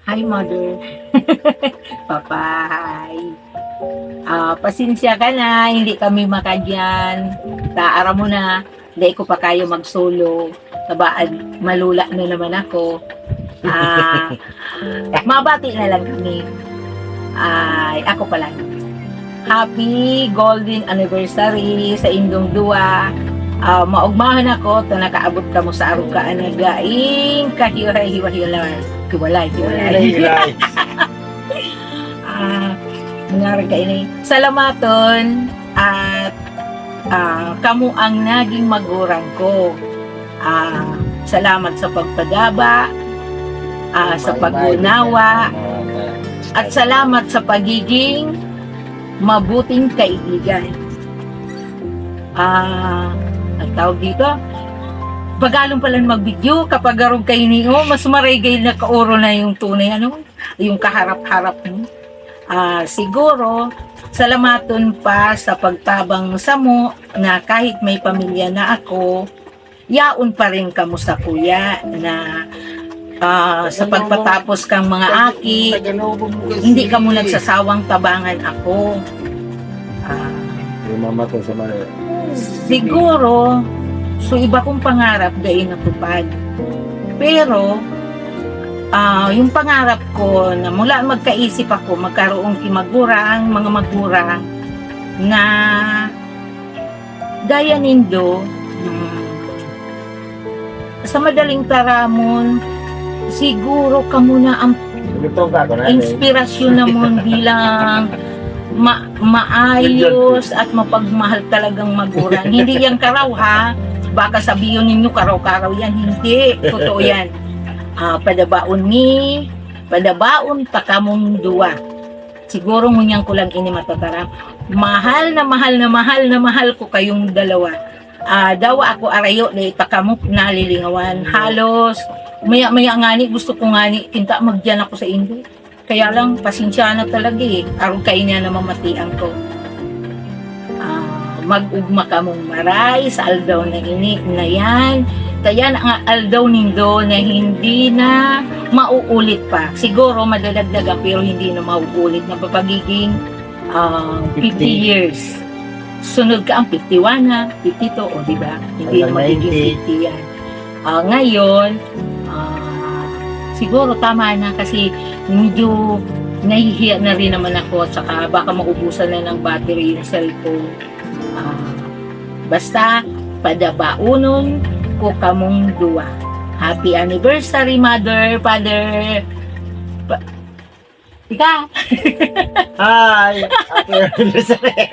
Hi, mother. Papa, hi. Pasensya ka na, hindi kami makadyan. Taara mo na, hindi ko pa kayo mag-solo. Tabaan, malula na naman ako. Mabati na lang kami. Ako pala. Happy golden anniversary sa indong duwa. Maugmahan ako, to nakaabot ka mo sa araw ka anagaing kahiwalay. Hiwalay. Nangarga ini. Salamaton at kamu ang naging magurang ko. Salamat sa pagpadaba, sa pag-unawa, at salamat sa pagiging mabuting kaibigan. Ang tawag dito, pagalong pala mag-video kapag arog kayo niyo, mas marigay na kauro na yung tunay, yung kaharap-harap mo. Siguro, salamaton pa sa pagtabang sa mo na kahit may pamilya na ako, yaon pa rin kamo sa kuya na sa pagpatapos kang mga aki, hindi ka mo nagsasawang tabangan ako. Siguro, so iba kong pangarap gayon natupad. Pero, yung pangarap ko na mula magkaisip ako, magkaroon mga magurang na gaya nindo, sa madaling taramon, siguro kamo na ang inspirasyon namon bilang maayos at mapagmahal talagang magurang. Hindi yan karaw ha. Baka sabihin ninyo karaw-karaw yan. Hindi. Totoo yan. Padabaon takamong duwa. Siguro ngunyan ko lang ini matataram. Mahal ko kayong dalawa. Dawa ako arayo na takamok nalilingawan. Halos maya ngani gusto ko ngani kinta magdiyan ako sa Indo. Kaya lang, pasensya na talaga Araw kayo niya na mamatian ko. Mag-ugma ka mong maray sa aldaw na ini na yan. Kaya ang aldaw nindo na hindi na mauulit pa. Siguro madadagdagan pero hindi na mauulit na papagiging 50 years. Sunod ka ang 51 na, 52, o diba? Hindi na magiging 50 yan. Ngayon, siguro tama na kasi medyo nahihiya na rin naman ako at saka baka maubusan na ng battery yung cellphone. Basta padabaunon ko kamong duwa. Happy anniversary, mother, father. Ika! Hi! Happy anniversary!